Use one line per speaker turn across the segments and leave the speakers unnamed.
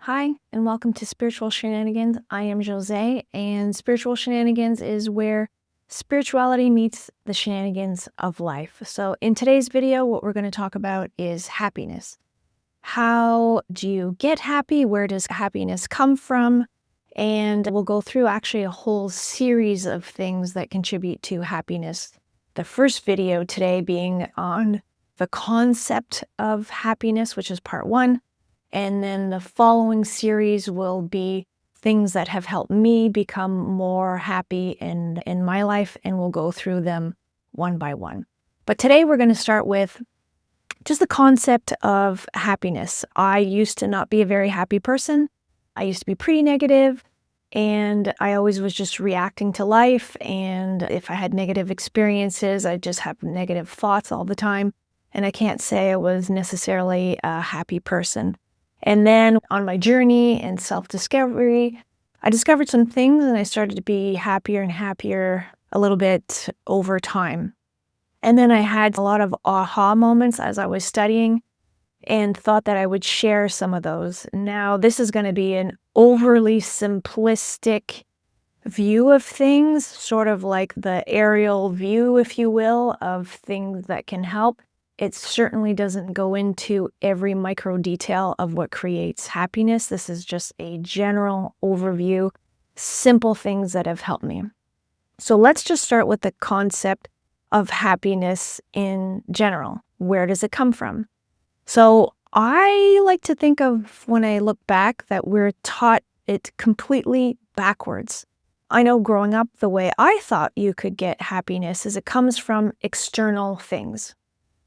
Hi, and welcome to Spiritual Shenanigans. I am Jose, and Spiritual Shenanigans is where spirituality meets the shenanigans of life. So, in today's video, what we're going to talk about is happiness. How do you get happy? Where does happiness come from? And we'll go through actually a whole series of things that contribute to happiness. The first video today being on the concept of happiness, which is part one. And then the following series will be things that have helped me become more happy in my life, and we'll go through them one by one. But today we're going to start with just the concept of happiness. I used to not be a very happy person. I used to be pretty negative, and I always was just reacting to life. And if I had negative experiences, I just have negative thoughts all the time. And I can't say I was necessarily a happy person. And then on my journey and self-discovery, I discovered some things and I started to be happier and happier a little bit over time. And then I had a lot of aha moments as I was studying and thought that I would share some of those. Now, this is going to be an overly simplistic view of things, sort of like the aerial view, if you will, of things that can help. It certainly doesn't go into every micro detail of what creates happiness. This is just a general overview, simple things that have helped me. So let's just start with the concept of happiness in general. Where does it come from? So I like to think of, when I look back, that we're taught it completely backwards. I know growing up, the way I thought you could get happiness is it comes from external things.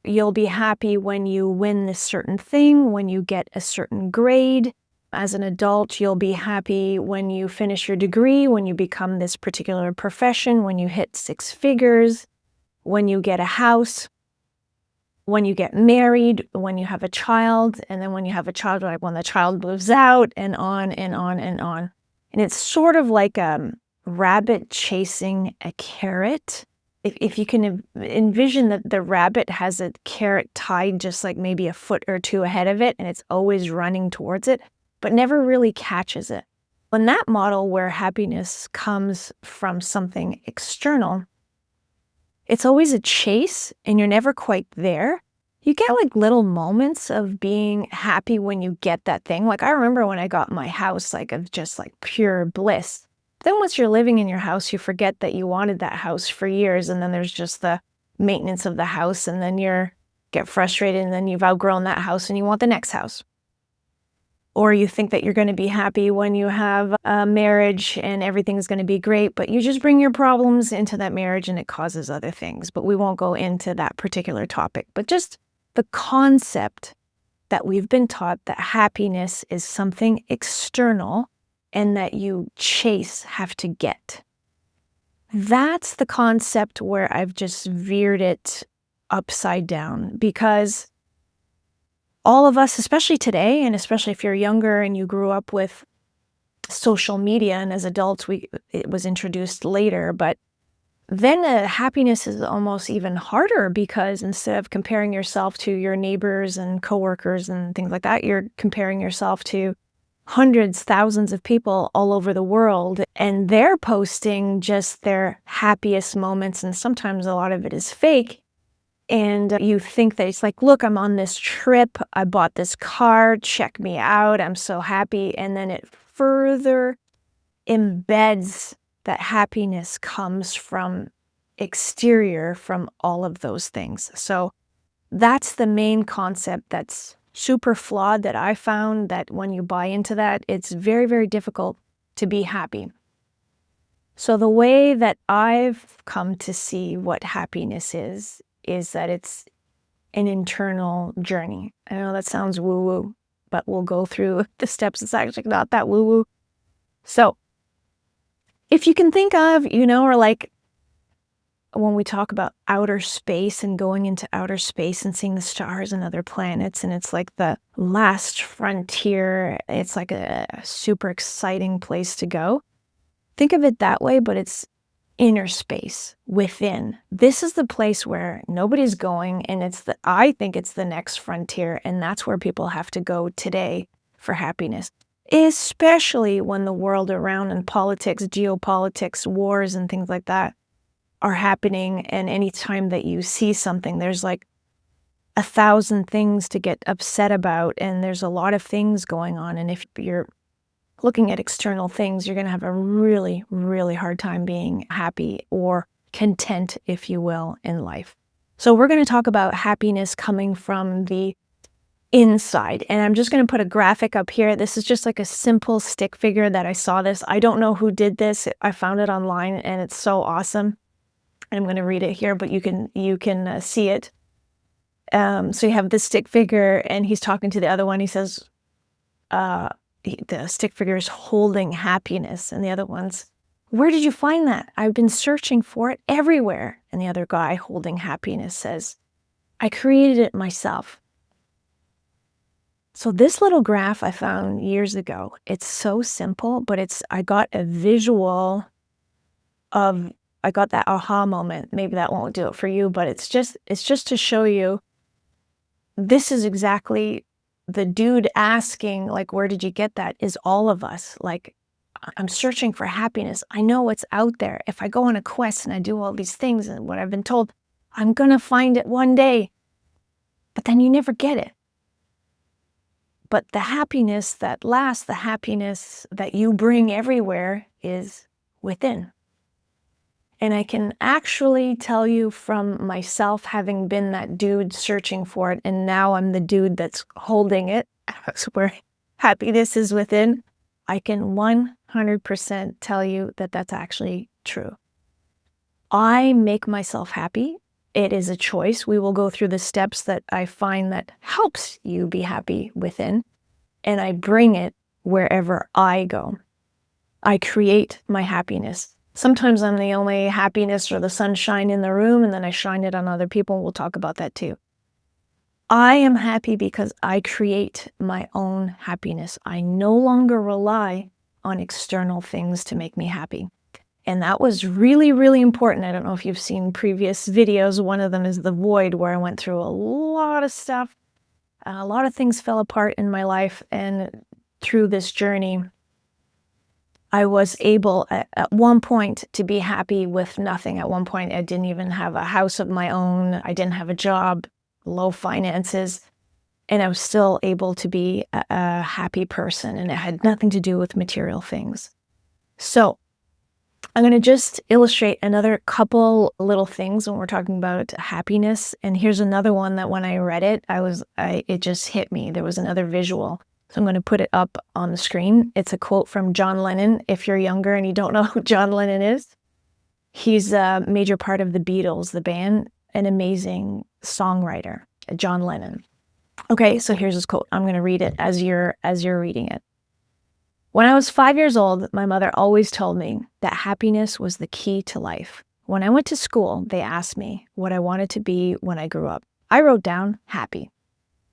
You'll be happy when you win this certain thing, when you get a certain grade. As an adult, you'll be happy when you finish your degree, when you become this particular profession, when you hit 6 figures, when you get a house, when you get married, when you have a child, and then when you have a child, like when the child moves out, and on and on and on. And it's sort of like a rabbit chasing a carrot. If you can envision that the rabbit has a carrot tied just like maybe a foot or two ahead of it, and it's always running towards it, but never really catches it. In that model where happiness comes from something external, it's always a chase and you're never quite there. You get like little moments of being happy when you get that thing. Like I remember when I got my house, like of just like pure bliss. Then once you're living in your house, you forget that you wanted that house for years, and then there's just the maintenance of the house, and then you get frustrated, and then you've outgrown that house and you want the next house. Or you think that you're going to be happy when you have a marriage and everything's going to be great, but you just bring your problems into that marriage and it causes other things. But we won't go into that particular topic. But just the concept that we've been taught that happiness is something external and that you have to get. That's the concept where I've just veered it upside down, because all of us, especially today, and especially if you're younger and you grew up with social media, and as adults, it was introduced later, but then happiness is almost even harder, because instead of comparing yourself to your neighbors and coworkers and things like that, you're comparing yourself to hundreds, thousands of people all over the world, and they're posting just their happiest moments, and sometimes a lot of it is fake. And you think that it's like, look, I'm on this trip, I bought this car, check me out, I'm so happy. And then it further embeds that happiness comes from exterior, from all of those things. So that's the main concept that's super flawed, that I found that when you buy into that, it's very, very difficult to be happy. So the way that I've come to see what happiness is that it's an internal journey. I know that sounds woo-woo, but we'll go through the steps. It's actually not that woo-woo. So if you can think of, or like when we talk about outer space and going into outer space and seeing the stars and other planets, and it's like the last frontier, it's like a super exciting place to go. Think of it that way, but it's inner space within. This is the place where nobody's going, and I think it's the next frontier, and that's where people have to go today for happiness. especially when the world around and politics, geopolitics, wars, and things like that are happening. And anytime that you see something, there's like 1,000 things to get upset about, and there's a lot of things going on. And if you're looking at external things, you're going to have a really, really hard time being happy or content, if you will, in life. So we're going to talk about happiness coming from the inside. And I'm just going to put a graphic up here. This is just like a simple stick figure that I saw this. I don't know who did this. I found it online and it's so awesome. I'm going to read it here, but you can see it. So you have this stick figure and he's talking to the other one. He says, the stick figure is holding happiness. And the other one's, where did you find that? I've been searching for it everywhere. And the other guy holding happiness says, I created it myself. So this little graph I found years ago, it's so simple, but I got a visual of, I got that aha moment. Maybe that won't do it for you, but it's just to show you this is exactly the dude asking, like, where did you get that? Is all of us. Like, I'm searching for happiness. I know it's out there. If I go on a quest and I do all these things and what I've been told, I'm going to find it one day. But then you never get it. But the happiness that lasts, the happiness that you bring everywhere is within. And I can actually tell you from myself, having been that dude searching for it, and now I'm the dude that's holding it, where happiness is within, I can 100% tell you that that's actually true. I make myself happy. It is a choice. We will go through the steps that I find that helps you be happy within, and I bring it wherever I go. I create my happiness. Sometimes I'm the only happiness or the sunshine in the room, and then I shine it on other people. We'll talk about that too. I am happy because I create my own happiness. I no longer rely on external things to make me happy. And that was really, really important. I don't know if you've seen previous videos. One of them is The Void, where I went through a lot of stuff. A lot of things fell apart in my life. And through this journey, I was able at one point to be happy with nothing. At one point, I didn't even have a house of my own. I didn't have a job, low finances, and I was still able to be a happy person, and it had nothing to do with material things. So I'm going to just illustrate another couple little things when we're talking about happiness. And here's another one that when I read it, it just hit me. There was another visual. So I'm going to put it up on the screen. It's a quote from John Lennon. If you're younger and you don't know who John Lennon is, he's a major part of the Beatles, the band, an amazing songwriter, John Lennon. Okay, so here's his quote. I'm going to read it as you're reading it. When I was 5 years old, my mother always told me that happiness was the key to life. When I went to school, they asked me what I wanted to be when I grew up. I wrote down happy.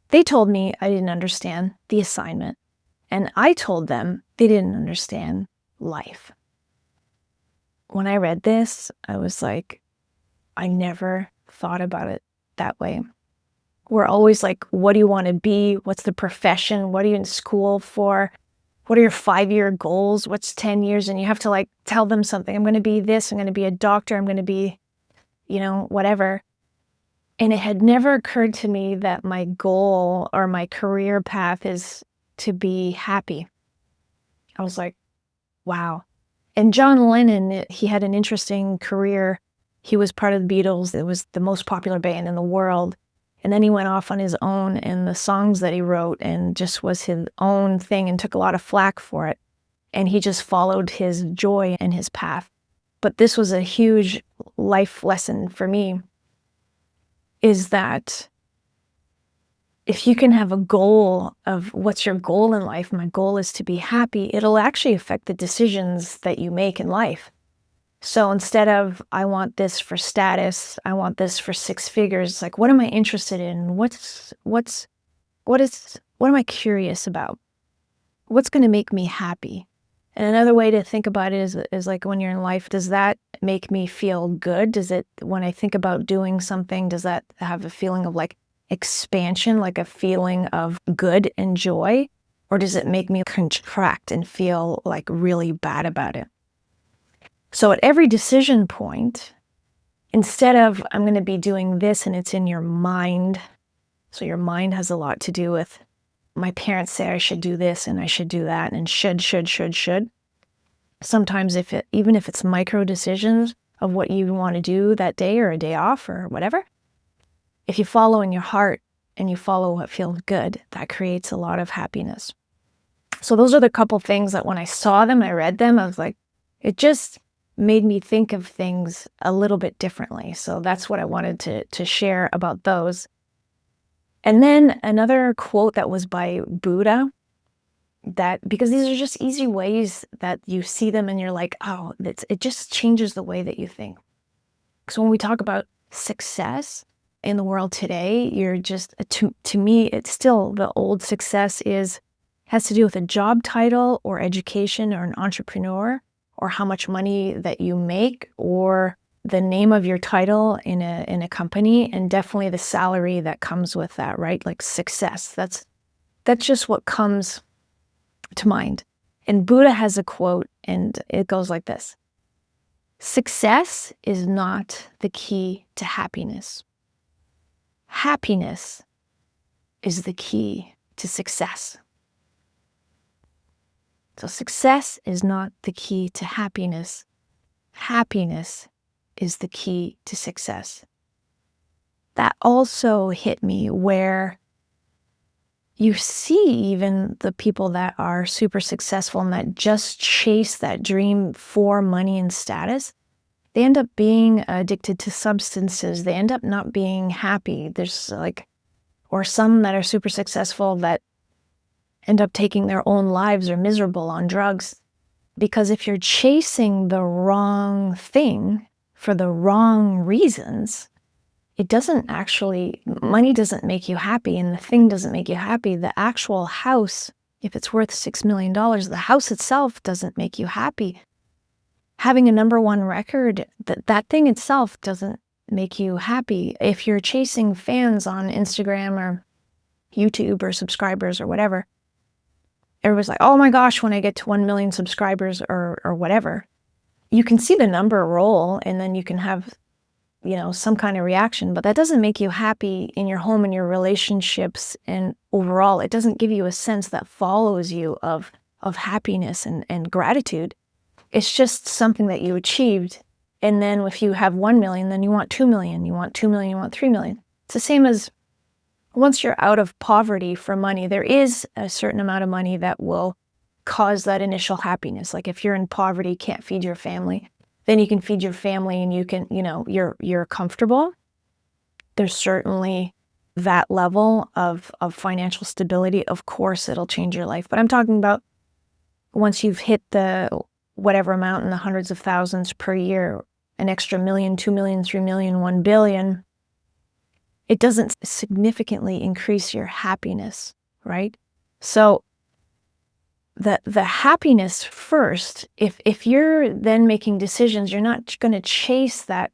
They told me I didn't understand the assignment, and I told them they didn't understand life. When I read this, I was like, I never thought about it that way. We're always like, what do you want to be? What's the profession? What are you in school for? What are your 5-year goals? What's 10 years? And you have to like tell them something. I'm going to be this. I'm going to be a doctor. I'm going to be, whatever. And it had never occurred to me that my goal or my career path is to be happy. I was like, wow. And John Lennon, he had an interesting career. He was part of the Beatles. It was the most popular band in the world. And then he went off on his own, and the songs that he wrote and just was his own thing and took a lot of flack for it. And he just followed his joy and his path. But this was a huge life lesson for me, is that if you can have a goal of what's your goal in life, my goal is to be happy, it'll actually affect the decisions that you make in life. So instead of, I want this for status, I want this for 6 figures, like, what am I interested in? What am I curious about? What's going to make me happy? And another way to think about it is like when you're in life, does that make me feel good? When I think about doing something, does that have a feeling of like expansion, like a feeling of good and joy? or does it make me contract and feel like really bad about it? So at every decision point, instead of I'm going to be doing this and it's in your mind, so your mind has a lot to do with my parents say I should do this and I should do that and should. Sometimes even if it's micro decisions of what you want to do that day or a day off or whatever, if you follow in your heart and you follow what feels good, that creates a lot of happiness. So those are the couple things that when I saw them, I read them, I was like, it just made me think of things a little bit differently. So that's what I wanted to share about those. And then another quote that was by Buddha, that because these are just easy ways that you see them and you're like, oh, it just changes the way that you think. So when we talk about success in the world today, you're just, to me, it's still the old success has to do with a job title or education or an entrepreneur or how much money that you make or the name of your title in a company, and definitely the salary that comes with that, right? Like success. That's just what comes to mind. And Buddha has a quote, and it goes like this: success is not the key to happiness. Happiness is the key to success. So success is not the key to happiness. Happiness is the key to success. That also hit me where you see even the people that are super successful and that just chase that dream for money and status, they end up being addicted to substances. They end up not being happy. There's or some that are super successful that end up taking their own lives or miserable on drugs. Because if you're chasing the wrong thing for the wrong reasons, money doesn't make you happy and the thing doesn't make you happy. The actual house, if it's worth $6 million, the house itself doesn't make you happy. Having a number one record, that thing itself doesn't make you happy. If you're chasing fans on Instagram or YouTube or subscribers or whatever, everybody's like, oh my gosh, when I get to 1 million subscribers or whatever, you can see the number roll and then you can have, some kind of reaction, but that doesn't make you happy in your home and your relationships. And overall, it doesn't give you a sense that follows you of happiness and gratitude. It's just something that you achieved. And then if you have 1 million, then you want 2 million, you want 2 million, you want 3 million. It's the same as once you're out of poverty for money, there is a certain amount of money that will cause that initial happiness. Like if you're in poverty, can't feed your family, then you can feed your family and you can, you're comfortable. There's certainly that level of financial stability. Of course, it'll change your life. But I'm talking about once you've hit the whatever amount in the hundreds of thousands per year, an extra million, 2 million, 3 million, 1 billion, it doesn't significantly increase your happiness, right? So the happiness first, if you're then making decisions, you're not going to chase that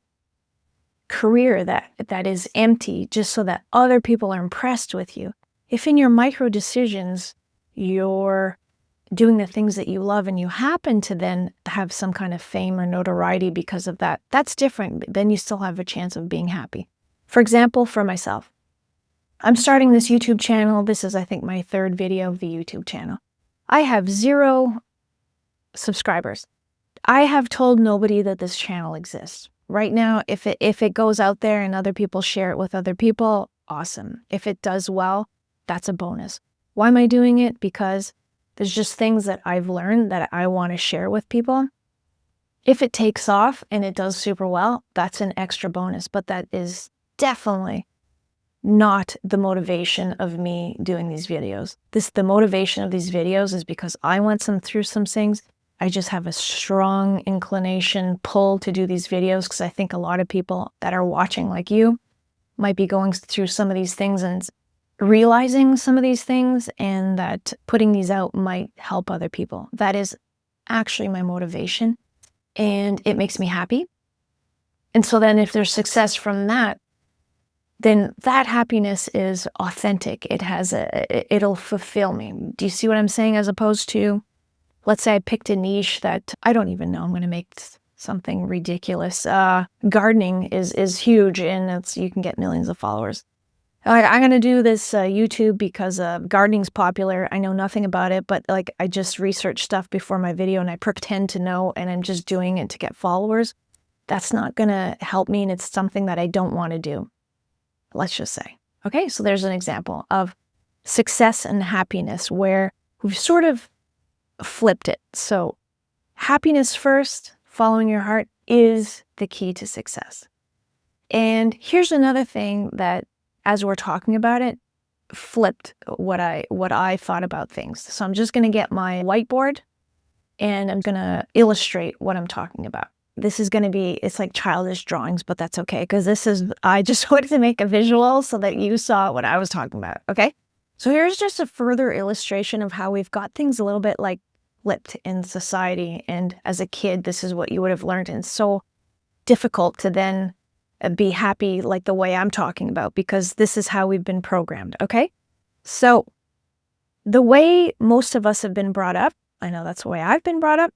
career that is empty just so that other people are impressed with you. If in your micro decisions, you're doing the things that you love and you happen to then have some kind of fame or notoriety because of that, that's different. Then you still have a chance of being happy. For example, for myself, I'm starting this YouTube channel. This is, I think, my third video of the YouTube channel. I have 0 subscribers. I have told nobody that this channel exists. Right now, if it goes out there and other people share it with other people, awesome. If it does well, that's a bonus. Why am I doing it? Because there's just things that I've learned that I want to share with people. If it takes off and it does super well, that's an extra bonus, but that is definitely not the motivation of me doing these videos. The motivation of these videos is because I went through some things. I just have a strong inclination, pull to do these videos because I think a lot of people that are watching like you might be going through some of these things and realizing some of these things, and that putting these out might help other people. That is actually my motivation, and it makes me happy. And so then if there's success from that, then that happiness is authentic. It'll fulfill me. Do you see what I'm saying? As opposed to, let's say I picked a niche that I don't even know. I'm going to make something ridiculous. Gardening is huge, and you can get millions of followers. I'm going to do this YouTube because gardening's popular. I know nothing about it, but like I just researched stuff before my video and I pretend to know, and I'm just doing it to get followers. That's not going to help me, and it's something that I don't want to do, let's just say. Okay, so there's an example of success and happiness where we've sort of flipped it. So happiness first, following your heart is the key to success. And here's another thing that, as we're talking about it, flipped what I thought about things. So I'm just going to get my whiteboard and I'm going to illustrate what I'm talking about. This is going to be, it's like childish drawings, but that's okay because I just wanted to make a visual so that you saw what I was talking about, okay? So here's just a further illustration of how we've got things a little bit like flipped in society. And as a kid, this is what you would have learned. And it's so difficult to then be happy like the way I'm talking about, because this is how we've been programmed, okay? So the way most of us have been brought up, I know that's the way I've been brought up,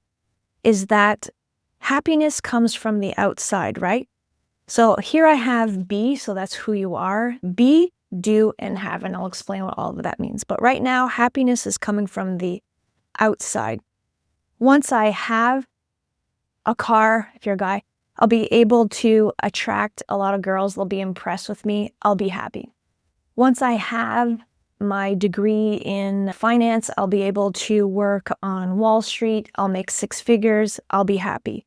is that happiness comes from the outside, right? So here I have be, so that's who you are. Be, do, and have, and I'll explain what all of that means. But right now, happiness is coming from the outside. Once I have a car, if you're a guy, I'll be able to attract a lot of girls. They'll be impressed with me. I'll be happy. Once I have my degree in finance, I'll be able to work on Wall Street. I'll make 6 figures. I'll be happy.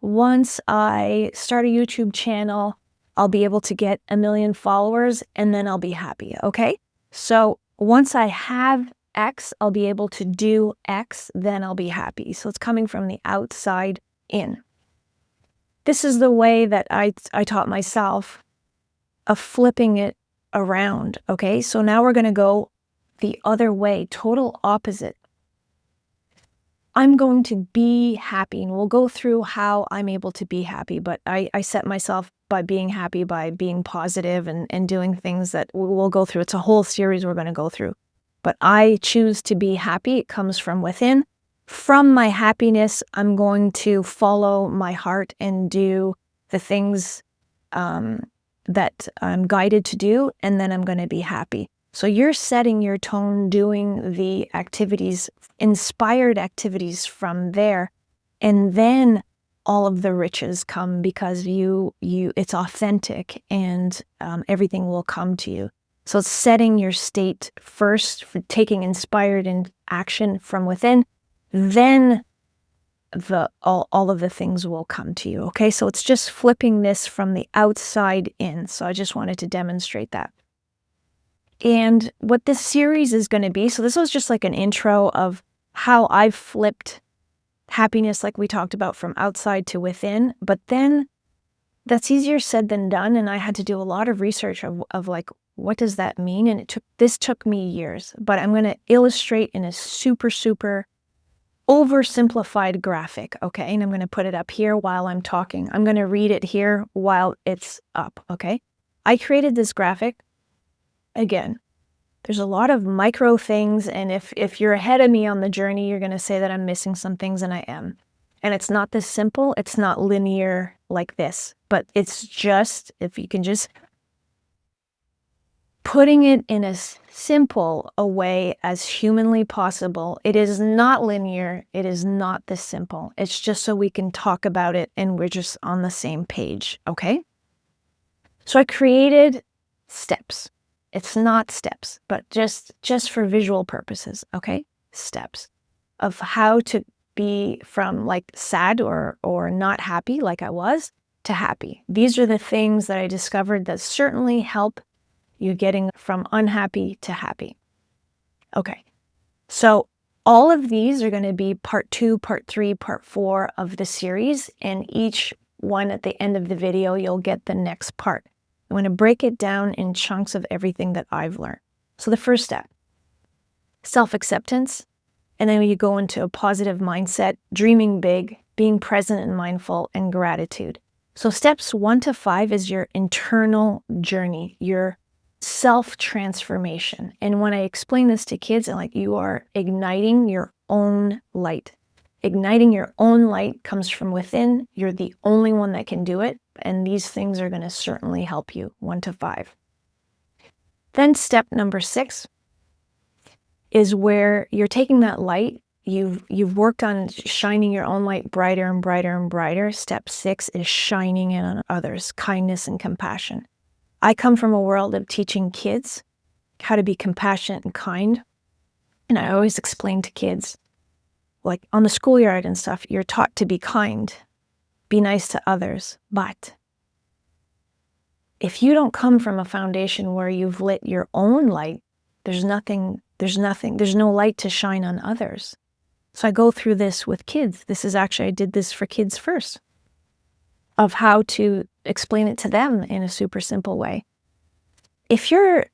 Once I start a YouTube channel, I'll be able to get 1 million followers, and then I'll be happy, okay? So once I have X, I'll be able to do X, then I'll be happy. So it's coming from the outside in. This is the way that I taught myself of flipping it around, okay? So now we're going to go the other way, total opposite. I'm going to be happy, and we'll go through how I'm able to be happy, but I set myself by being happy, by being positive and doing things that we'll go through. It's a whole series we're going to go through. But I choose to be happy. It comes from within. From my happiness, I'm going to follow my heart and do the things that I'm guided to do, and then I'm going to be happy. So you're setting your tone, doing the activities, inspired activities from there, and then all of the riches come because it's authentic, and everything will come to you. So it's setting your state first, for taking inspired action from within, then all of the things will come to you, okay? So it's just flipping this from the outside in. So I just wanted to demonstrate that. And what this series is going to be, so this was just like an intro of how I've flipped happiness, like we talked about, from outside to within. But then that's easier said than done, and I had to do a lot of research of like, what does that mean? And this took me years, but I'm going to illustrate in a super oversimplified graphic, okay? And I'm going to put it up here while I'm talking. I'm going to read it here while it's up, okay? I created this graphic. Again, there's a lot of micro things, and if you're ahead of me on the journey, you're going to say that I'm missing some things, and I am. And it's not this simple. It's not linear like this, but it's just, if you can just putting it in as simple a way as humanly possible. It is not linear. It is not this simple. It's just so we can talk about it and we're just on the same page, okay? So I created steps. It's not steps, but just for visual purposes, okay? Steps of how to be from like sad or not happy like I was to happy. These are the things that I discovered that certainly help you getting from unhappy to happy. Okay, so all of these are going to be part 2, part 3, part 4 of the series, and each one at the end of the video, you'll get the next part. I'm going to break it down in chunks of everything that I've learned. So the first step, self-acceptance, and then you go into a positive mindset, dreaming big, being present and mindful, and gratitude. So steps 1 to 5 is your internal journey, your self-transformation. And when I explain this to kids, I'm like, you are igniting your own light. Igniting your own light comes from within. You're the only one that can do it. And these things are going to certainly help you, 1 to 5. Then step number 6 is where you're taking that light. You've worked on shining your own light brighter and brighter and brighter. Step 6 is shining it on others, kindness and compassion. I come from a world of teaching kids how to be compassionate and kind. And I always explain to kids, like on the schoolyard and stuff, you're taught to be kind, be nice to others. But if you don't come from a foundation where you've lit your own light, there's no light to shine on others. So I go through this with kids. I did this for kids first, of how to explain it to them in a super simple way. If your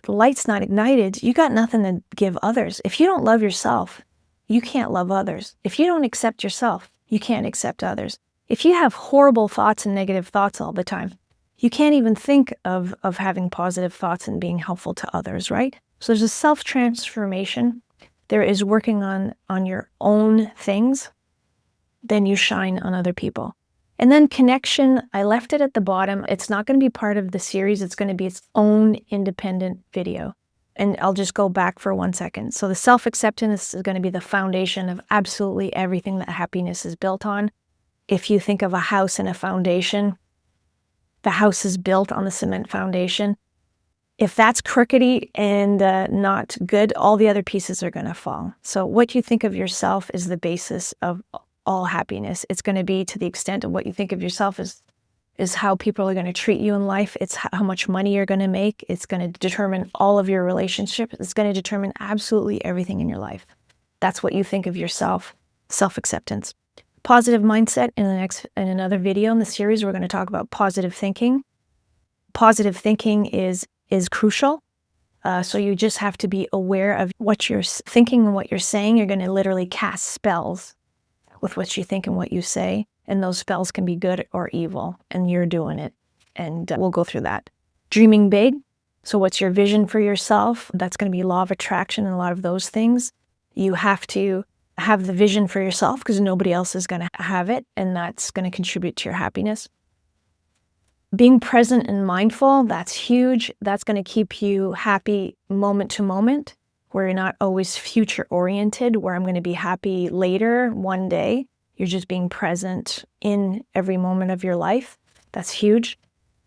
light's not ignited, you got nothing to give others. If you don't love yourself, you can't love others. If you don't accept yourself, you can't accept others. If you have horrible thoughts and negative thoughts all the time, you can't even think of having positive thoughts and being helpful to others, right? So there's a self-transformation. There is working on your own things. Then you shine on other people. And then connection, I left it at the bottom. It's not going to be part of the series. It's going to be its own independent video. And I'll just go back for 1 second. So the self-acceptance is going to be the foundation of absolutely everything that happiness is built on. If you think of a house and a foundation, the house is built on the cement foundation. If that's crookedy and not good, all the other pieces are going to fall. So what you think of yourself is the basis of all happiness. It's going to be, to the extent of what you think of yourself is how people are going to treat you in life. It's how much money you're going to make. It's going to determine all of your relationships. It's going to determine absolutely everything in your life. That's what you think of yourself. Self-acceptance. Positive mindset. In another video in the series, we're going to talk about positive thinking. Positive thinking is crucial. So you just have to be aware of what you're thinking and what you're saying. You're going to literally cast spells with what you think and what you say. And those spells can be good or evil, and you're doing it. And we'll go through that. Dreaming big. So what's your vision for yourself? That's going to be law of attraction and a lot of those things. You have to have the vision for yourself because nobody else is going to have it, and that's going to contribute to your happiness. Being present and mindful, that's huge. That's going to keep you happy moment to moment, where you're not always future-oriented, where I'm going to be happy later one day. You're just being present in every moment of your life. That's huge.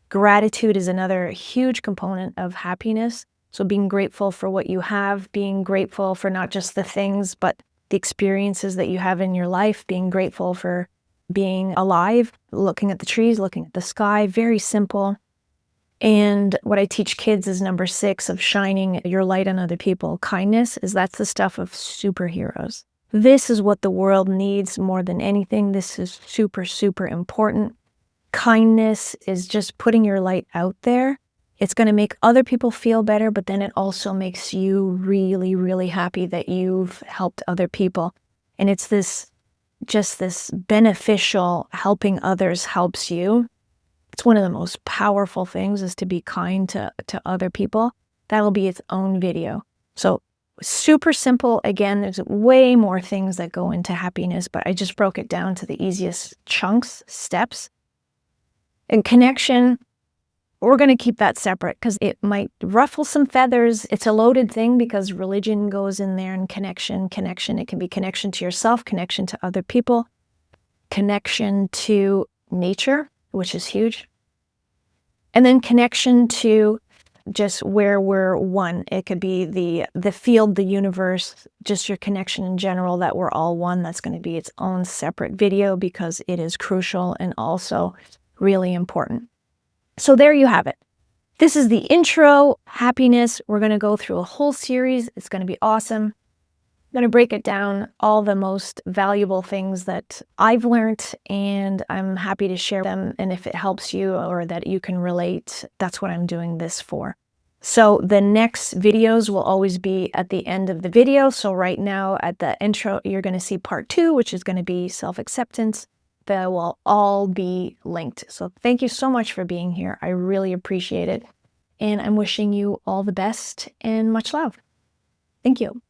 Gratitude is another huge component of happiness. So being grateful for what you have, being grateful for not just the things, but the experiences that you have in your life, being grateful for being alive, looking at the trees, looking at the sky, very simple. And what I teach kids is number 6 of shining your light on other people. Kindness that's the stuff of superheroes. This is what the world needs more than anything. This is super, super important. Kindness is just putting your light out there. It's going to make other people feel better, but then it also makes you really, really happy that you've helped other people. And it's this beneficial helping others helps you. It's one of the most powerful things is to be kind to other people. That'll be its own video. So super simple. Again, there's way more things that go into happiness, but I just broke it down to the easiest chunks, steps. And connection, we're going to keep that separate because it might ruffle some feathers. It's a loaded thing because religion goes in there, and connection. It can be connection to yourself, connection to other people, connection to nature, which is huge. And then connection to just where we're one. It could be the field, the universe, just your connection in general, that we're all one. That's going to be its own separate video because it is crucial and also really important. So there you have it. This is the intro, happiness. We're going to go through a whole series. It's going to be awesome. I'm going to break it down, all the most valuable things that I've learned, and I'm happy to share them. And if it helps you or that you can relate, that's what I'm doing this for. So the next videos will always be at the end of the video. So right now at the intro, you're going to see part 2, which is going to be self-acceptance. they will all be linked. So thank you so much for being here. I really appreciate it. And I'm wishing you all the best and much love. Thank you.